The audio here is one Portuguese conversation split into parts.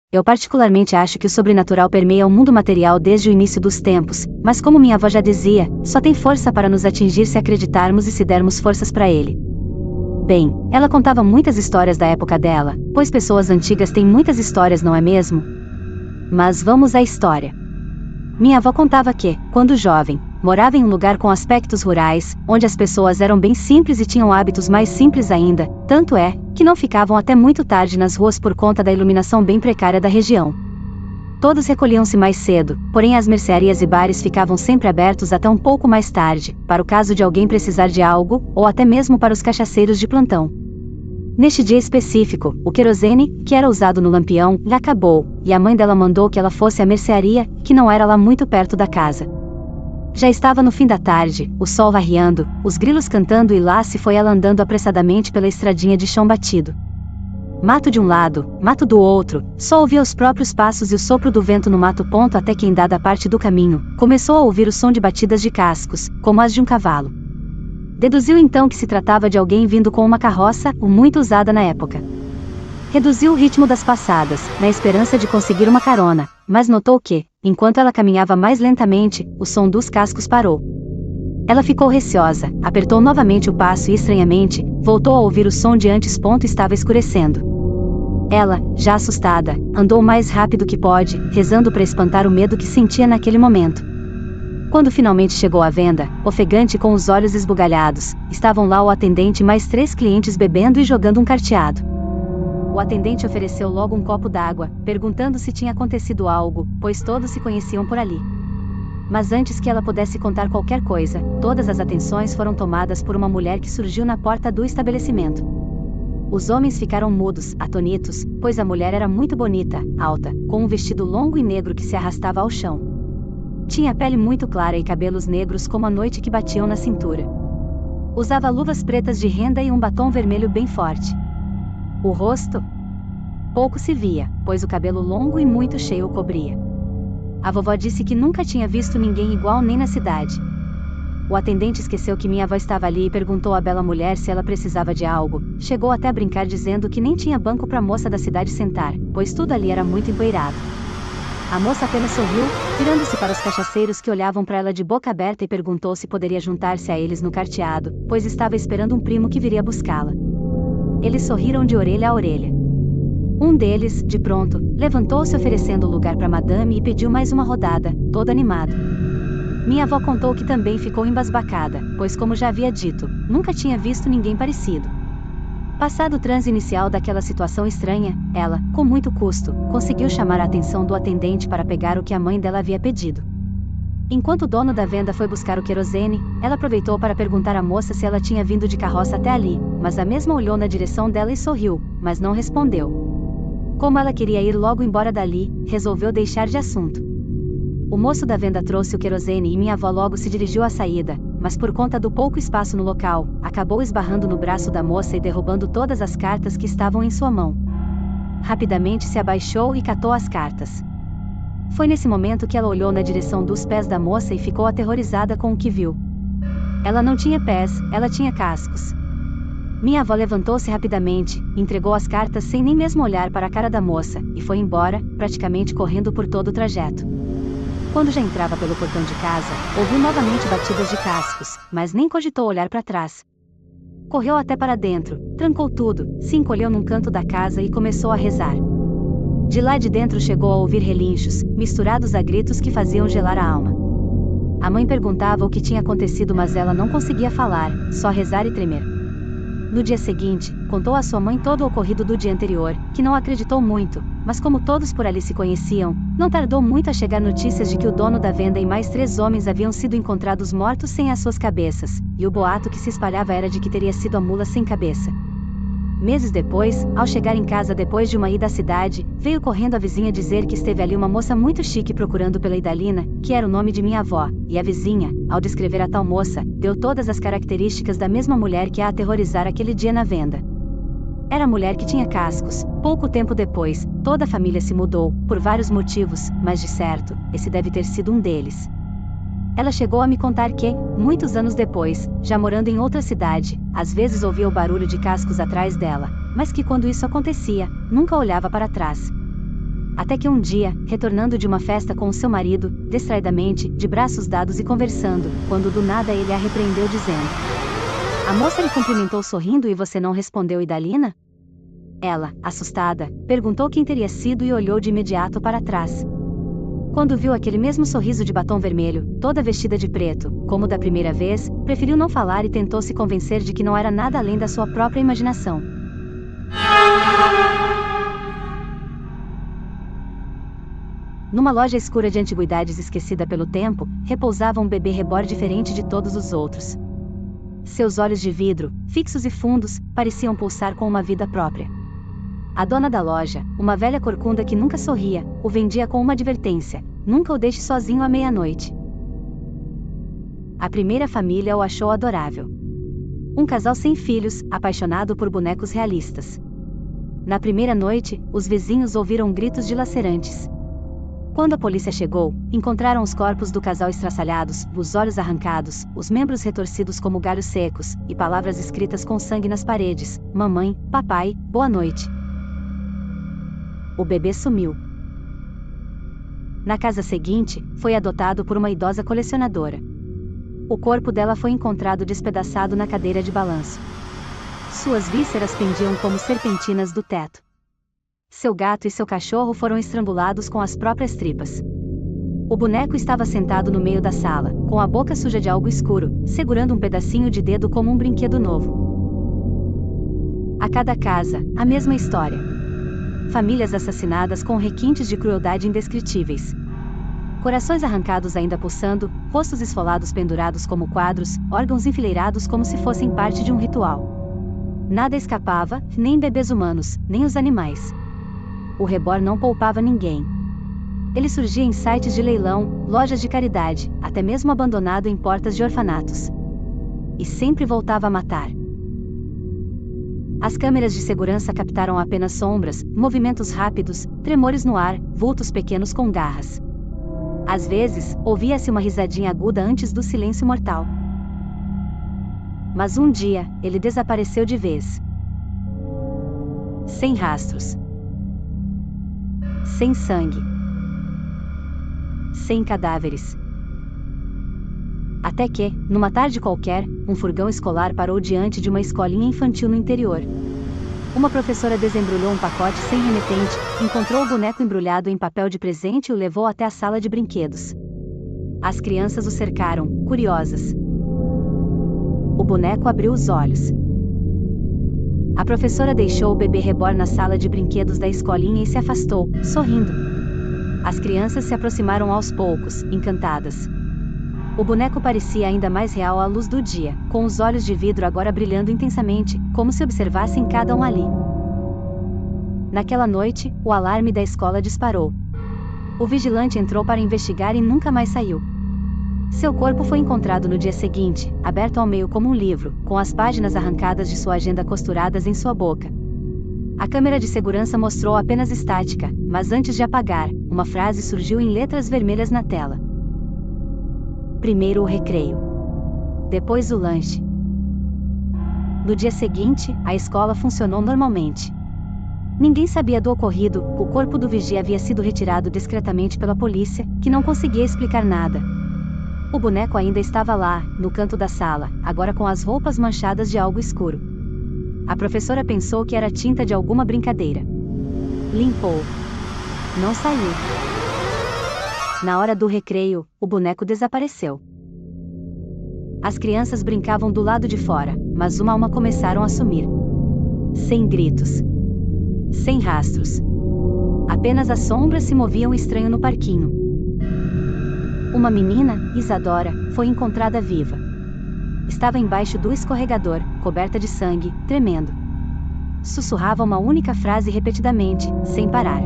Eu particularmente acho que o sobrenatural permeia o mundo material desde o início dos tempos, mas como minha avó já dizia, só tem força para nos atingir se acreditarmos e se dermos forças para ele. Bem, ela contava muitas histórias da época dela, pois pessoas antigas têm muitas histórias, não é mesmo? Mas vamos à história. Minha avó contava que, quando jovem, morava em um lugar com aspectos rurais, onde as pessoas eram bem simples e tinham hábitos mais simples ainda, tanto é, que não ficavam até muito tarde nas ruas por conta da iluminação bem precária da região. Todos recolhiam-se mais cedo, porém as mercearias e bares ficavam sempre abertos até um pouco mais tarde, para o caso de alguém precisar de algo, ou até mesmo para os cachaceiros de plantão. Neste dia específico, o querosene, que era usado no lampião, lhe acabou, e a mãe dela mandou que ela fosse à mercearia, que não era lá muito perto da casa. Já estava no fim da tarde, o sol varreando, os grilos cantando e lá se foi ela andando apressadamente pela estradinha de chão batido. Mato de um lado, mato do outro, só ouvia os próprios passos e o sopro do vento no mato ponto até que em dada parte do caminho, começou a ouvir o som de batidas de cascos, como as de um cavalo. Deduziu então que se tratava de alguém vindo com uma carroça, muito usada na época. Reduziu o ritmo das passadas, na esperança de conseguir uma carona, mas notou que, enquanto ela caminhava mais lentamente, o som dos cascos parou. Ela ficou receosa, apertou novamente o passo e estranhamente, voltou a ouvir o som de antes. Estava escurecendo. Ela, já assustada, andou o mais rápido que pôde, rezando para espantar o medo que sentia naquele momento. Quando finalmente chegou à venda, ofegante com os olhos esbugalhados, estavam lá o atendente e mais 3 clientes bebendo e jogando um carteado. O atendente ofereceu logo um copo d'água, perguntando se tinha acontecido algo, pois todos se conheciam por ali. Mas antes que ela pudesse contar qualquer coisa, todas as atenções foram tomadas por uma mulher que surgiu na porta do estabelecimento. Os homens ficaram mudos, atonitos, pois a mulher era muito bonita, alta, com um vestido longo e negro que se arrastava ao chão. Tinha pele muito clara e cabelos negros como a noite que batiam na cintura. Usava luvas pretas de renda e um batom vermelho bem forte. O rosto? Pouco se via, pois o cabelo longo e muito cheio o cobria. A vovó disse que nunca tinha visto ninguém igual nem na cidade. O atendente esqueceu que minha avó estava ali e perguntou à bela mulher se ela precisava de algo. Chegou até a brincar dizendo que nem tinha banco para a moça da cidade sentar, pois tudo ali era muito empoeirado. A moça apenas sorriu, virando-se para os cachaceiros que olhavam para ela de boca aberta e perguntou se poderia juntar-se a eles no carteado, pois estava esperando um primo que viria buscá-la. Eles sorriram de orelha a orelha. Um deles, de pronto, levantou-se oferecendo lugar para madame e pediu mais uma rodada, todo animado. Minha avó contou que também ficou embasbacada, pois como já havia dito, nunca tinha visto ninguém parecido. Passado o transe inicial daquela situação estranha, ela, com muito custo, conseguiu chamar a atenção do atendente para pegar o que a mãe dela havia pedido. Enquanto o dono da venda foi buscar o querosene, ela aproveitou para perguntar à moça se ela tinha vindo de carroça até ali, mas a mesma olhou na direção dela e sorriu, mas não respondeu. Como ela queria ir logo embora dali, resolveu deixar de assunto. O moço da venda trouxe o querosene e minha avó logo se dirigiu à saída, mas por conta do pouco espaço no local, acabou esbarrando no braço da moça e derrubando todas as cartas que estavam em sua mão. Rapidamente se abaixou e catou as cartas. Foi nesse momento que ela olhou na direção dos pés da moça e ficou aterrorizada com o que viu. Ela não tinha pés, ela tinha cascos. Minha avó levantou-se rapidamente, entregou as cartas sem nem mesmo olhar para a cara da moça, e foi embora, praticamente correndo por todo o trajeto. Quando já entrava pelo portão de casa, ouviu novamente batidas de cascos, mas nem cogitou olhar para trás. Correu até para dentro, trancou tudo, se encolheu num canto da casa e começou a rezar. De lá de dentro chegou a ouvir relinchos, misturados a gritos que faziam gelar a alma. A mãe perguntava o que tinha acontecido, mas ela não conseguia falar, só rezar e tremer. No dia seguinte, contou à sua mãe todo o ocorrido do dia anterior, que não acreditou muito, mas como todos por ali se conheciam, não tardou muito a chegar notícias de que o dono da venda e mais 3 homens haviam sido encontrados mortos sem as suas cabeças, e o boato que se espalhava era de que teria sido a mula sem cabeça. Meses depois, ao chegar em casa depois de uma ida à cidade, veio correndo a vizinha dizer que esteve ali uma moça muito chique procurando pela Idalina, que era o nome de minha avó, e a vizinha, ao descrever a tal moça, deu todas as características da mesma mulher que a aterrorizara aquele dia na venda. Era a mulher que tinha cascos. Pouco tempo depois, toda a família se mudou, por vários motivos, mas de certo, esse deve ter sido um deles. Ela chegou a me contar que, muitos anos depois, já morando em outra cidade, às vezes ouvia o barulho de cascos atrás dela, mas que quando isso acontecia, nunca olhava para trás. Até que um dia, retornando de uma festa com o seu marido, distraidamente, de braços dados e conversando, quando do nada ele a repreendeu dizendo: "A moça lhe cumprimentou sorrindo e você não respondeu Idalina?" Ela, assustada, perguntou quem teria sido e olhou de imediato para trás. Quando viu aquele mesmo sorriso de batom vermelho, toda vestida de preto, como da primeira vez, preferiu não falar e tentou se convencer de que não era nada além da sua própria imaginação. Numa loja escura de antiguidades esquecida pelo tempo, repousava um bebê reborn diferente de todos os outros. Seus olhos de vidro, fixos e fundos, pareciam pulsar com uma vida própria. A dona da loja, uma velha corcunda que nunca sorria, o vendia com uma advertência: nunca o deixe sozinho à meia-noite. A primeira família o achou adorável. Um casal sem filhos, apaixonado por bonecos realistas. Na primeira noite, os vizinhos ouviram gritos dilacerantes. Quando a polícia chegou, encontraram os corpos do casal estraçalhados, os olhos arrancados, os membros retorcidos como galhos secos, e palavras escritas com sangue nas paredes: "Mamãe, papai, boa noite." O bebê sumiu. Na casa seguinte, foi adotado por uma idosa colecionadora. O corpo dela foi encontrado despedaçado na cadeira de balanço. Suas vísceras pendiam como serpentinas do teto. Seu gato e seu cachorro foram estrangulados com as próprias tripas. O boneco estava sentado no meio da sala, com a boca suja de algo escuro, segurando um pedacinho de dedo como um brinquedo novo. A cada casa, a mesma história. Famílias assassinadas com requintes de crueldade indescritíveis. Corações arrancados ainda pulsando, rostos esfolados pendurados como quadros, órgãos enfileirados como se fossem parte de um ritual. Nada escapava, nem bebês humanos, nem os animais. O reborn não poupava ninguém. Ele surgia em sites de leilão, lojas de caridade, até mesmo abandonado em portas de orfanatos. E sempre voltava a matar. As câmeras de segurança captaram apenas sombras, movimentos rápidos, tremores no ar, vultos pequenos com garras. Às vezes, ouvia-se uma risadinha aguda antes do silêncio mortal. Mas um dia, ele desapareceu de vez. Sem rastros. Sem sangue. Sem cadáveres. Até que, numa tarde qualquer, um furgão escolar parou diante de uma escolinha infantil no interior. Uma professora desembrulhou um pacote sem remetente, encontrou o boneco embrulhado em papel de presente e o levou até a sala de brinquedos. As crianças o cercaram, curiosas. O boneco abriu os olhos. A professora deixou o bebê reborn na sala de brinquedos da escolinha e se afastou, sorrindo. As crianças se aproximaram aos poucos, encantadas. O boneco parecia ainda mais real à luz do dia, com os olhos de vidro agora brilhando intensamente, como se observassem cada um ali. Naquela noite, o alarme da escola disparou. O vigilante entrou para investigar e nunca mais saiu. Seu corpo foi encontrado no dia seguinte, aberto ao meio como um livro, com as páginas arrancadas de sua agenda costuradas em sua boca. A câmera de segurança mostrou apenas estática, mas antes de apagar, uma frase surgiu em letras vermelhas na tela. Primeiro o recreio. Depois o lanche. No dia seguinte, a escola funcionou normalmente. Ninguém sabia do ocorrido, o corpo do vigia havia sido retirado discretamente pela polícia, que não conseguia explicar nada. O boneco ainda estava lá, no canto da sala, agora com as roupas manchadas de algo escuro. A professora pensou que era tinta de alguma brincadeira. Limpou. Não saiu. Na hora do recreio, o boneco desapareceu. As crianças brincavam do lado de fora, mas uma a uma começaram a sumir. Sem gritos. Sem rastros. Apenas as sombras se moviam estranho no parquinho. Uma menina, Isadora, foi encontrada viva. Estava embaixo do escorregador, coberta de sangue, tremendo. Sussurrava uma única frase repetidamente, sem parar.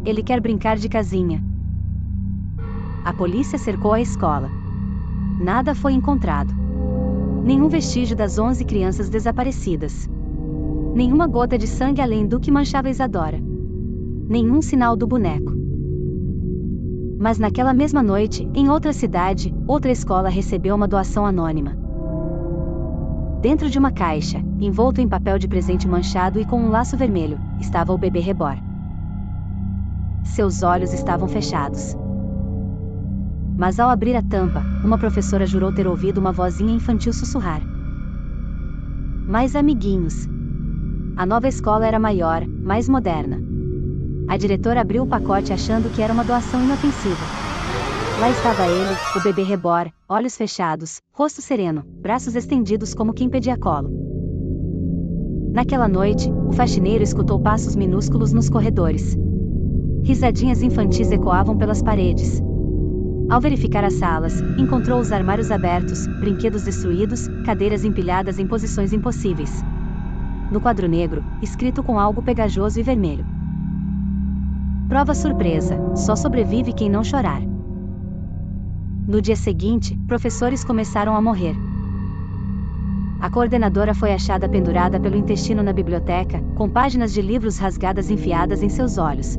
Ele quer brincar de casinha. A polícia cercou a escola. Nada foi encontrado. Nenhum vestígio das 11 crianças desaparecidas. Nenhuma gota de sangue além do que manchava Isadora. Nenhum sinal do boneco. Mas naquela mesma noite, em outra cidade, outra escola recebeu uma doação anônima. Dentro de uma caixa, envolto em papel de presente manchado e com um laço vermelho, estava o bebê reborn. Seus olhos estavam fechados. Mas ao abrir a tampa, uma professora jurou ter ouvido uma vozinha infantil sussurrar: "Mais amiguinhos." A nova escola era maior, mais moderna. A diretora abriu o pacote achando que era uma doação inofensiva. Lá estava ele, o bebê reborn, olhos fechados, rosto sereno, braços estendidos como quem pedia colo. Naquela noite, o faxineiro escutou passos minúsculos nos corredores. Risadinhas infantis ecoavam pelas paredes. Ao verificar as salas, encontrou os armários abertos, brinquedos destruídos, cadeiras empilhadas em posições impossíveis. No quadro negro, escrito com algo pegajoso e vermelho: "Prova surpresa, só sobrevive quem não chorar." No dia seguinte, professores começaram a morrer. A coordenadora foi achada pendurada pelo intestino na biblioteca, com páginas de livros rasgadas enfiadas em seus olhos.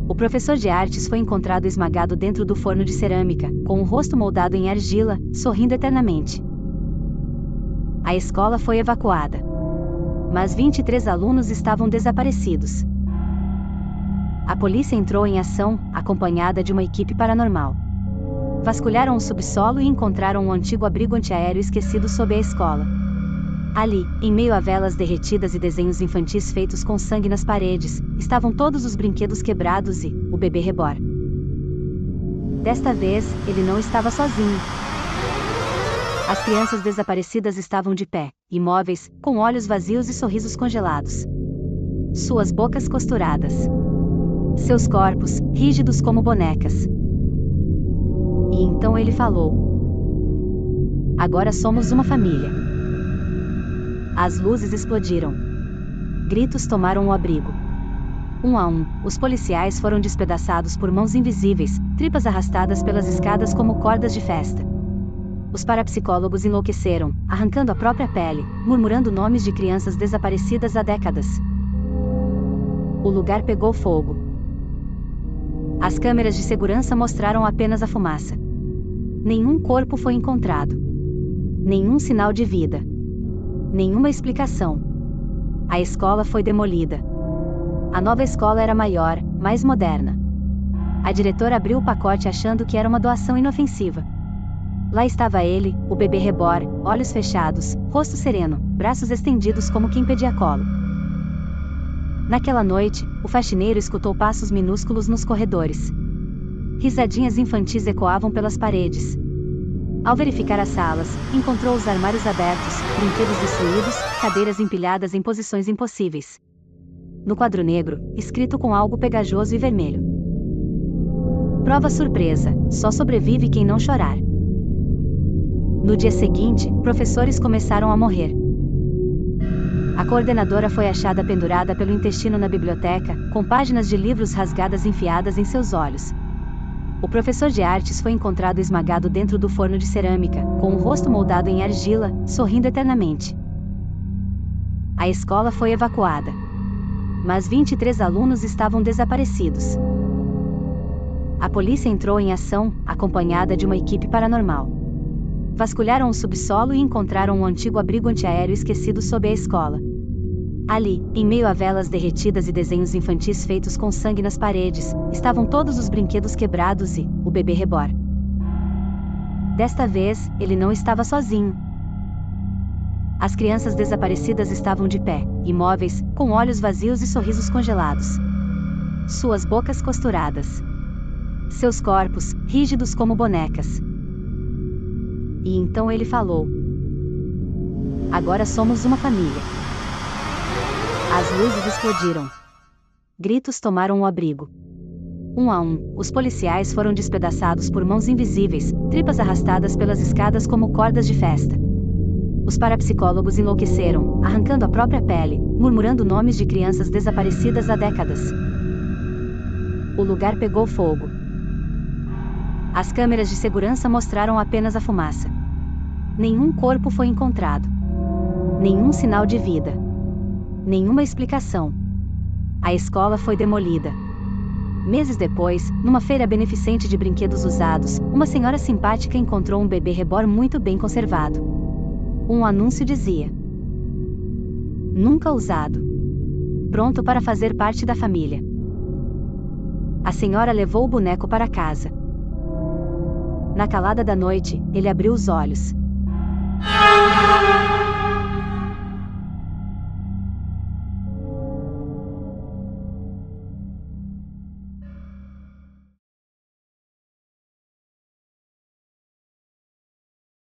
O professor de artes foi encontrado esmagado dentro do forno de cerâmica, com o rosto moldado em argila, sorrindo eternamente. A escola foi evacuada. Mas 23 alunos estavam desaparecidos. A polícia entrou em ação, acompanhada de uma equipe paranormal. Vasculharam o subsolo e encontraram um antigo abrigo antiaéreo esquecido sob a escola. Ali, em meio a velas derretidas e desenhos infantis feitos com sangue nas paredes, estavam todos os brinquedos quebrados e o bebê reborn. Desta vez, ele não estava sozinho. As crianças desaparecidas estavam de pé, imóveis, com olhos vazios e sorrisos congelados. Suas bocas costuradas. Seus corpos, rígidos como bonecas. E então ele falou: "Agora somos uma família." As luzes explodiram. Gritos tomaram o abrigo. Um a um, os policiais foram despedaçados por mãos invisíveis, tripas arrastadas pelas escadas como cordas de festa. Os parapsicólogos enlouqueceram, arrancando a própria pele, murmurando nomes de crianças desaparecidas há décadas. O lugar pegou fogo. As câmeras de segurança mostraram apenas a fumaça. Nenhum corpo foi encontrado. Nenhum sinal de vida. Nenhuma explicação. A escola foi demolida. A nova escola era maior, mais moderna. A diretora abriu o pacote achando que era uma doação inofensiva. Lá estava ele, o bebê reborn, olhos fechados, rosto sereno, braços estendidos como quem pedia colo. Naquela noite, o faxineiro escutou passos minúsculos nos corredores. Risadinhas infantis ecoavam pelas paredes. Ao verificar as salas, encontrou os armários abertos, brinquedos destruídos, cadeiras empilhadas em posições impossíveis. No quadro negro, escrito com algo pegajoso e vermelho: "Prova surpresa, só sobrevive quem não chorar." No dia seguinte, professores começaram a morrer. A coordenadora foi achada pendurada pelo intestino na biblioteca, com páginas de livros rasgadas enfiadas em seus olhos. O professor de artes foi encontrado esmagado dentro do forno de cerâmica, com o rosto moldado em argila, sorrindo eternamente. A escola foi evacuada. Mas 23 alunos estavam desaparecidos. A polícia entrou em ação, acompanhada de uma equipe paranormal. Vasculharam o subsolo e encontraram um antigo abrigo antiaéreo esquecido sob a escola. Ali, em meio a velas derretidas e desenhos infantis feitos com sangue nas paredes, estavam todos os brinquedos quebrados e o bebê reborn. Desta vez, ele não estava sozinho. As crianças desaparecidas estavam de pé, imóveis, com olhos vazios e sorrisos congelados. Suas bocas costuradas. Seus corpos, rígidos como bonecas. E então ele falou: "Agora somos uma família." As luzes explodiram. Gritos tomaram o abrigo. Um a um, os policiais foram despedaçados por mãos invisíveis, tripas arrastadas pelas escadas como cordas de festa. Os parapsicólogos enlouqueceram, arrancando a própria pele, murmurando nomes de crianças desaparecidas há décadas. O lugar pegou fogo. As câmeras de segurança mostraram apenas a fumaça. Nenhum corpo foi encontrado. Nenhum sinal de vida. Nenhuma explicação. A escola foi demolida. Meses depois, numa feira beneficente de brinquedos usados, uma senhora simpática encontrou um bebê reborn muito bem conservado. Um anúncio dizia: "Nunca usado. Pronto para fazer parte da família." A senhora levou o boneco para casa. Na calada da noite, ele abriu os olhos.